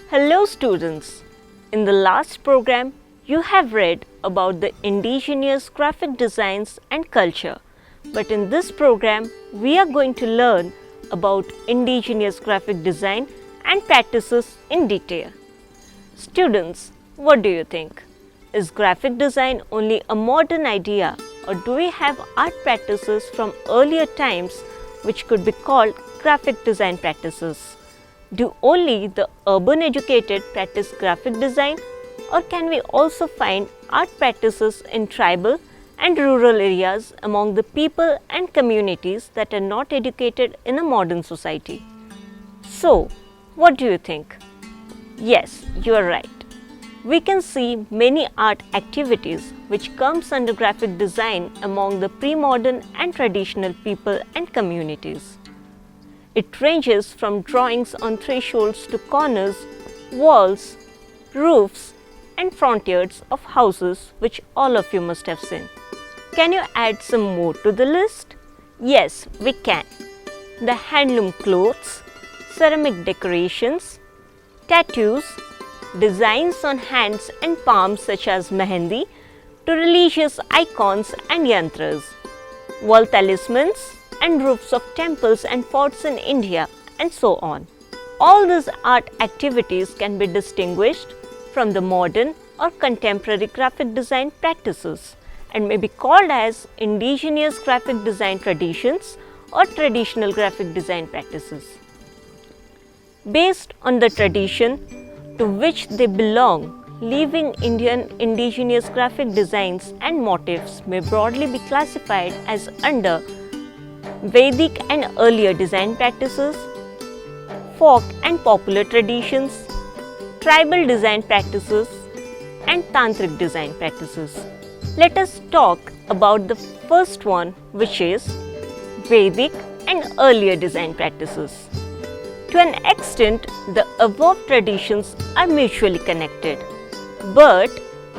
Hello students. In the last program, you have read about the indigenous graphic designs and culture. But in this program, we are going to learn about indigenous graphic design and practices in detail. Students, what do you think? Is graphic design only a modern idea, or do we have art practices from earlier times which could be called graphic design practices? Do only the urban educated practice graphic design, or can we also find art practices in tribal and rural areas among the people and communities that are not educated in a modern society? So, what do you think? Yes, you are right. We can see many art activities which comes under graphic design among the pre-modern and traditional people and communities. It ranges from drawings on thresholds to corners, walls, roofs and front yards of houses which all of you must have seen. Can you add some more to the list? Yes, we can. The handloom clothes, ceramic decorations, tattoos, designs on hands and palms such as mehendi, to religious icons and yantras, wall talismans, and roofs of temples and forts in India, and so on. All these art activities can be distinguished from the modern or contemporary graphic design practices and may be called as indigenous graphic design traditions or traditional graphic design practices. Based on the tradition to which they belong, living Indian indigenous graphic designs and motifs may broadly be classified as under Vedic and earlier design practices, folk and popular traditions, tribal design practices, and tantric design practices. Let us talk about the first one, which is Vedic and earlier design practices. To an extent, the above traditions are mutually connected, but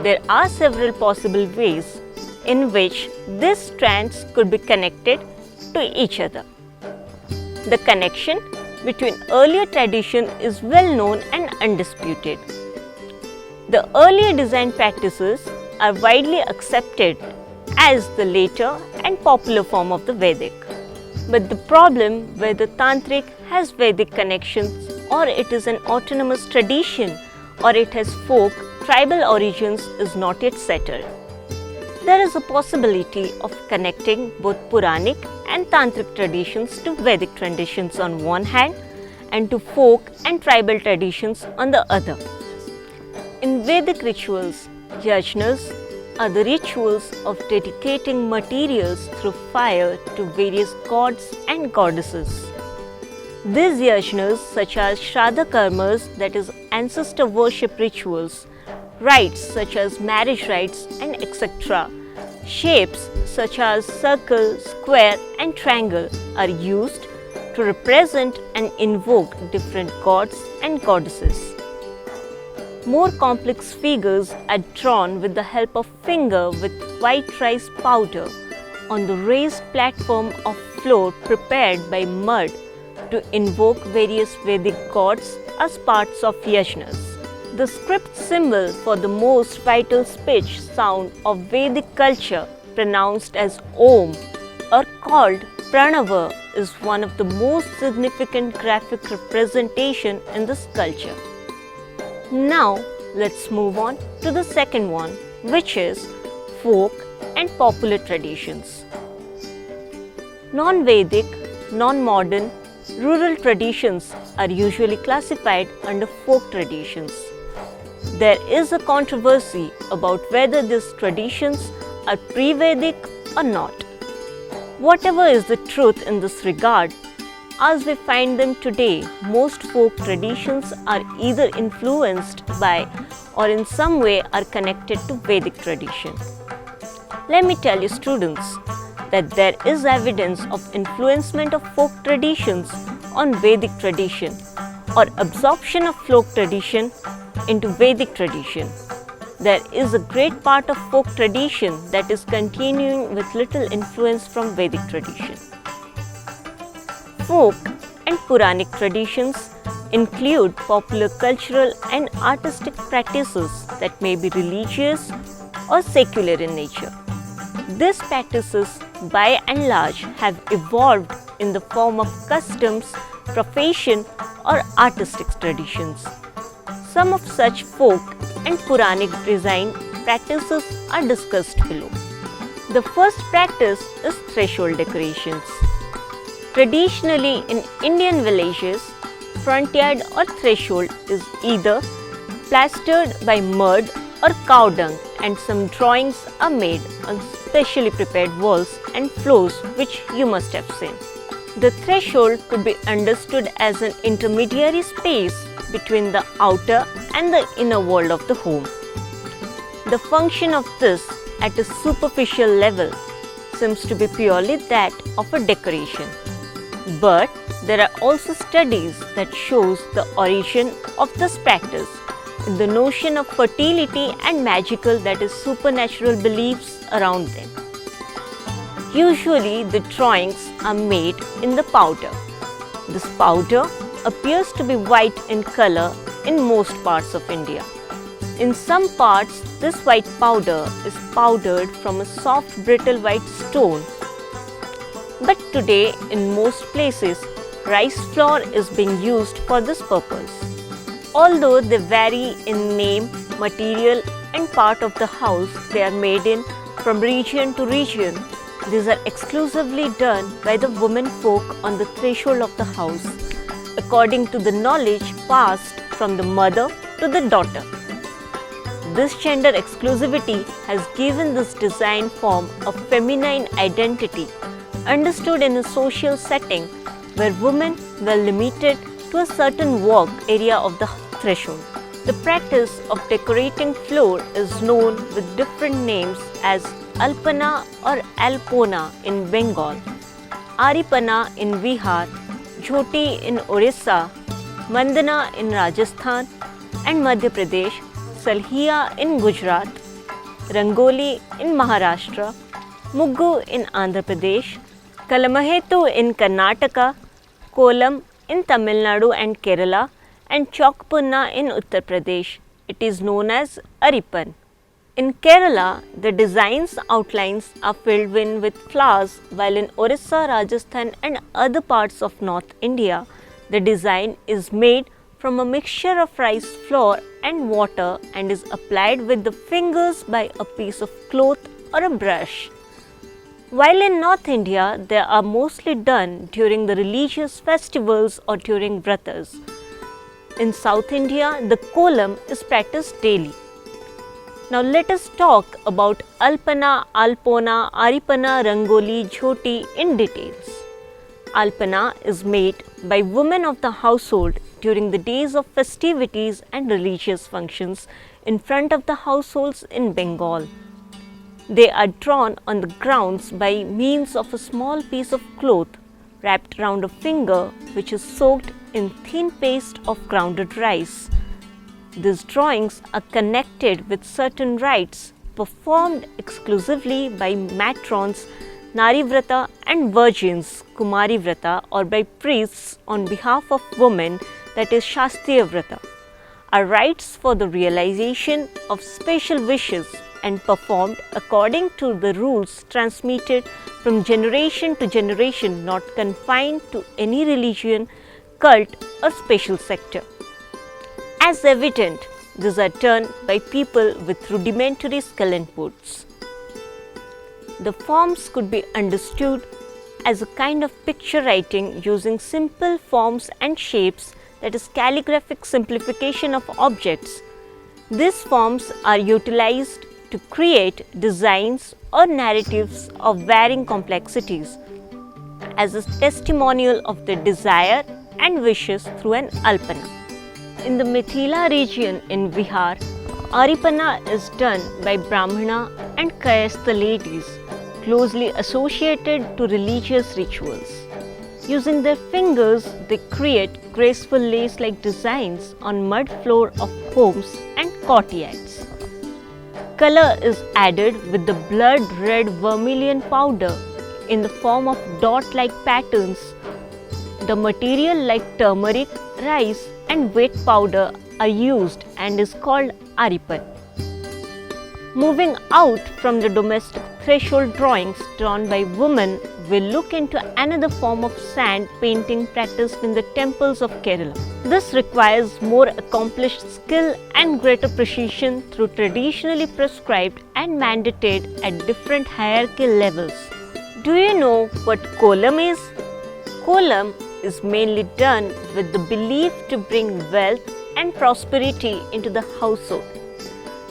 there are several possible ways in which these strands could be connected to each other. The connection between earlier tradition is well known and undisputed. The earlier design practices are widely accepted as the later and popular form of the Vedic. But the problem whether Tantric has Vedic connections, or it is an autonomous tradition, or it has folk, tribal origins is not yet settled. There is a possibility of connecting both Puranic and Tantric traditions to Vedic traditions on one hand and to folk and tribal traditions on the other. In Vedic rituals, yajnas are the rituals of dedicating materials through fire to various gods and goddesses. These yajnas, such as Shraddha karmas, that is ancestor worship rituals, rites such as marriage rites and etc., shapes such as circle, square and triangle are used to represent and invoke different gods and goddesses. More complex figures are drawn with the help of finger with white rice powder on the raised platform of floor prepared by mud to invoke various Vedic gods as parts of yajnas. The script symbol for the most vital speech sound of Vedic culture, pronounced as Om or called Pranava, is one of the most significant graphic representation in this culture. Now, let's move on to the second one, which is folk and popular traditions. Non-Vedic, non-modern, rural traditions are usually classified under folk traditions. There is a controversy about whether these traditions are pre-Vedic or not. Whatever is the truth in this regard, as we find them today, most folk traditions are either influenced by or in some way are connected to Vedic tradition. Let me tell you students that there is evidence of influencement of folk traditions on Vedic tradition or absorption of folk tradition into Vedic tradition. There is a great part of folk tradition that is continuing with little influence from Vedic tradition. Folk and Puranic traditions include popular cultural and artistic practices that may be religious or secular in nature. These practices, by and large, have evolved in the form of customs, profession, or artistic traditions. Some of such folk and Puranic design practices are discussed below. The first practice is threshold decorations. Traditionally, in Indian villages, front yard or threshold is either plastered by mud or cow dung, and some drawings are made on specially prepared walls and floors, which you must have seen. The threshold could be understood as an intermediary space between the outer and the inner world of the home. The function of this at a superficial level seems to be purely that of a decoration. But there are also studies that shows the origin of this practice in the notion of fertility and magical, that is supernatural beliefs around them. Usually the drawings are made in the powder. This powder appears to be white in color in most parts of India. In some parts, this white powder is powdered from a soft brittle white stone. But today, in most places, rice flour is being used for this purpose. Although they vary in name, material and part of the house they are made in from region to region, these are exclusively done by the women folk on the threshold of the house, according to the knowledge passed from the mother to the daughter. This gender exclusivity has given this design form a feminine identity, understood in a social setting where women were limited to a certain walk area of the threshold. The practice of decorating floor is known with different names as Alpana or Alpona in Bengal, Aripana in Bihar, Jhoti in Orissa, Mandana in Rajasthan and Madhya Pradesh, Salhiya in Gujarat, Rangoli in Maharashtra, Muggu in Andhra Pradesh, Kalamahetu in Karnataka, Kolam in Tamil Nadu and Kerala, and Chokpunna in Uttar Pradesh. It is known as Aripan. In Kerala, the design's outlines are filled in with flowers, while in Orissa, Rajasthan and other parts of North India, the design is made from a mixture of rice flour and water and is applied with the fingers by a piece of cloth or a brush. While in North India, they are mostly done during the religious festivals or during vratas. In South India, the kolam is practiced daily. Now let us talk about Alpana, Alpona, Aripana, Rangoli, Jhoti in details. Alpana is made by women of the household during the days of festivities and religious functions in front of the households in Bengal. They are drawn on the grounds by means of a small piece of cloth wrapped round a finger, which is soaked in thin paste of grounded rice. These drawings are connected with certain rites performed exclusively by matrons, Nari Vrata, and virgins, Kumari Vrata, or by priests on behalf of women, that is Shastriya Vrata, are rites for the realization of special wishes and performed according to the rules transmitted from generation to generation, not confined to any religion, cult or special sector. As evident, these are done by people with rudimentary skill inputs. The forms could be understood as a kind of picture writing using simple forms and shapes, that is calligraphic simplification of objects. These forms are utilized to create designs or narratives of varying complexities as a testimonial of the desire and wishes through an alpana. In the Mithila region in Bihar, Aripana is done by Brahmana and Kayastha ladies closely associated to religious rituals. Using their fingers, they create graceful lace-like designs on mud floor of homes and courtyards. Color is added with the blood red vermilion powder in the form of dot-like patterns. The material like turmeric, rice and wet powder are used and is called aripan. Moving out from the domestic threshold drawings drawn by women, we look into another form of sand painting practiced in the temples of Kerala. This requires more accomplished skill and greater precision through traditionally prescribed and mandated at different hierarchical levels. Do you know what kolam is? Kolam is mainly done with the belief to bring wealth and prosperity into the household.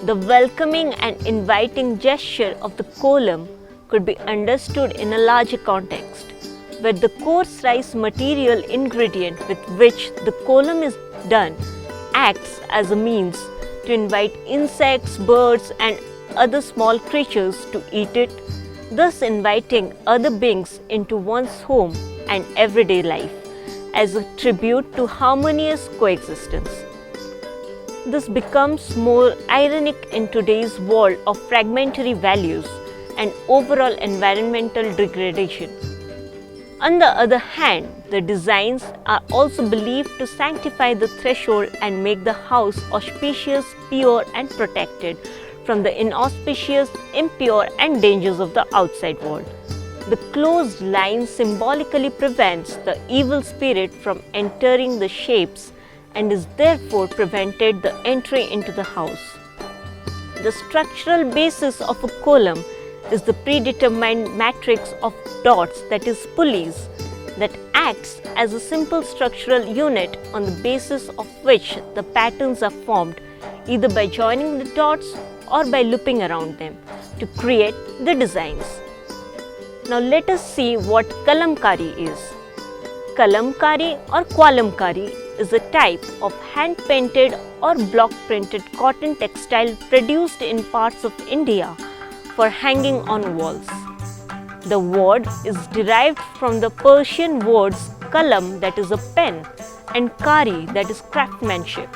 The welcoming and inviting gesture of the kolam could be understood in a larger context, where the coarse rice material ingredient with which the kolam is done acts as a means to invite insects, birds and other small creatures to eat it, thus inviting other beings into one's home and everyday life as a tribute to harmonious coexistence. This becomes more ironic in today's world of fragmentary values and overall environmental degradation. On the other hand, the designs are also believed to sanctify the threshold and make the house auspicious, pure and protected from the inauspicious, impure and dangers of the outside world. The closed line symbolically prevents the evil spirit from entering the shapes and is therefore prevented the entry into the house. The structural basis of a column is the predetermined matrix of dots, that is pulleys, that acts as a simple structural unit on the basis of which the patterns are formed either by joining the dots or by looping around them to create the designs. Now let us see what kalamkari is. Kalamkari or kwalamkari is a type of hand-painted or block-printed cotton textile produced in parts of India for hanging on walls. The word is derived from the Persian words kalam, that is a pen, and kari, that is craftsmanship,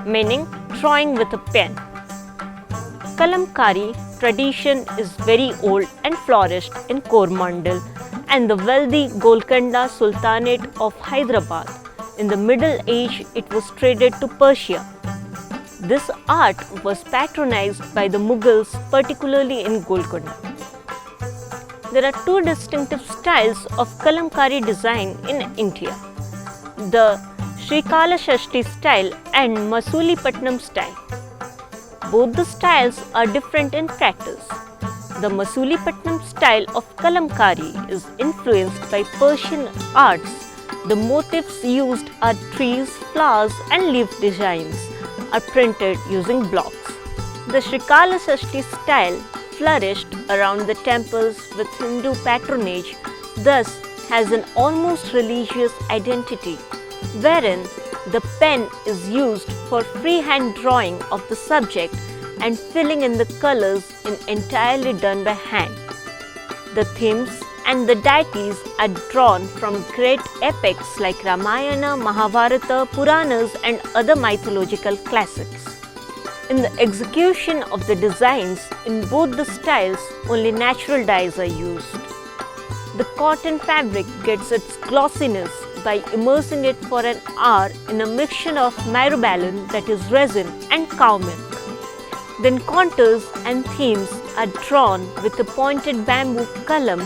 meaning drawing with a pen. Kalamkari tradition is very old and flourished in Coromandel and the wealthy Golconda Sultanate of Hyderabad. In the Middle Age, it was traded to Persia. This art was patronized by the Mughals, particularly in Golconda. There are two distinctive styles of kalamkari design in India: the Srikalashashti style and Masulipatnam style. Both the styles are different in practice. The Masulipatnam style of kalamkari is influenced by Persian arts. The motifs used are trees, flowers and leaf designs are printed using blocks. The Srikalashashti style flourished around the temples with Hindu patronage, thus has an almost religious identity, wherein the pen is used for freehand drawing of the subject and filling in the colors is entirely done by hand. The themes and the deities are drawn from great epics like Ramayana, Mahabharata, Puranas and other mythological classics. In the execution of the designs in both the styles, only natural dyes are used. The cotton fabric gets its glossiness by immersing it for an hour in a mixture of myrobalan, that is resin, and cow milk. Then contours and themes are drawn with a pointed bamboo kalam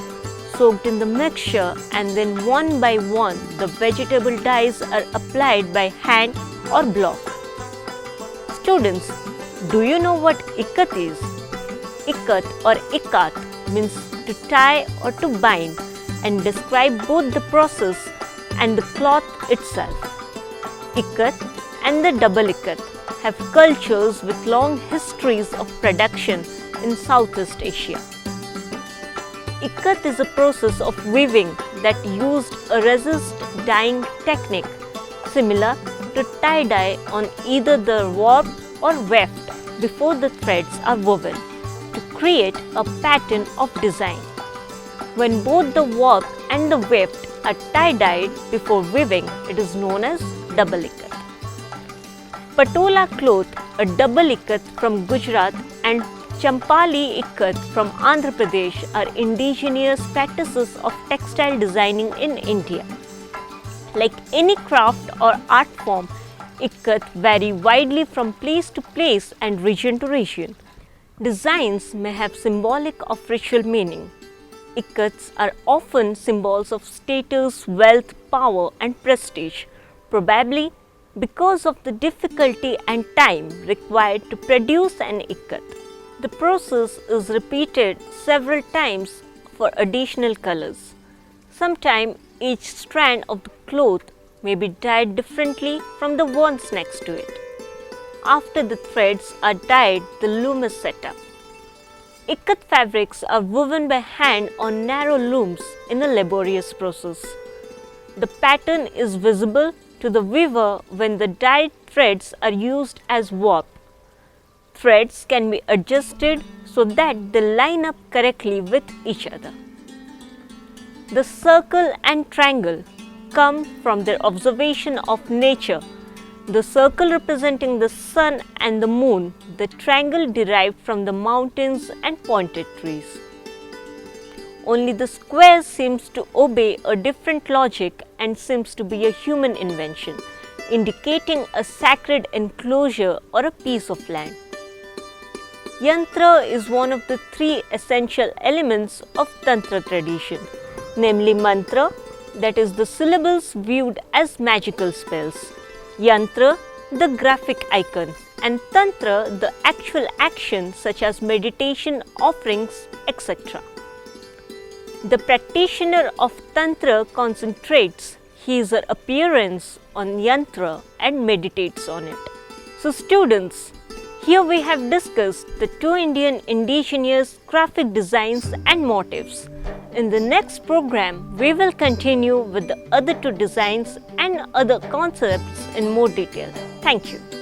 soaked in the mixture, and then one by one the vegetable dyes are applied by hand or block. Students, do you know what ikat is? Ikat or ikat means to tie or to bind and describe both the process and the cloth itself. Ikat and the double ikat have cultures with long histories of production in Southeast Asia. Ikat is a process of weaving that used a resist dyeing technique similar to tie-dye on either the warp or weft before the threads are woven to create a pattern of design. When both the warp and the weft are tie-dyed before weaving, it is known as double ikat. Patola cloth, a double ikat from Gujarat, and Champali ikat from Andhra Pradesh are indigenous practices of textile designing in India. Like any craft or art form, Ikat vary widely from place to place and region to region. Designs may have symbolic of ritual meaning. Ikats are often symbols of status, wealth, power and prestige, probably because of the difficulty and time required to produce an ikat. The process is repeated several times for additional colors. Sometimes each strand of the cloth may be dyed differently from the ones next to it. After the threads are dyed, the loom is set up. Ikat fabrics are woven by hand on narrow looms in a laborious process. The pattern is visible to the weaver when the dyed threads are used as warp. Threads can be adjusted so that they line up correctly with each other. The circle and triangle come from their observation of nature. The circle representing the sun and the moon, the triangle derived from the mountains and pointed trees. Only the square seems to obey a different logic and seems to be a human invention, indicating a sacred enclosure or a piece of land. Yantra is one of the three essential elements of Tantra tradition, namely mantra, that is the syllables viewed as magical spells, yantra, the graphic icon, and tantra, the actual action such as meditation, offerings, etc. The practitioner of tantra concentrates his or her appearance on yantra and meditates on it. So students, here we have discussed the two Indian indigenous graphic designs and motifs. In the next program, we will continue with the other two designs and other concepts in more detail. Thank you.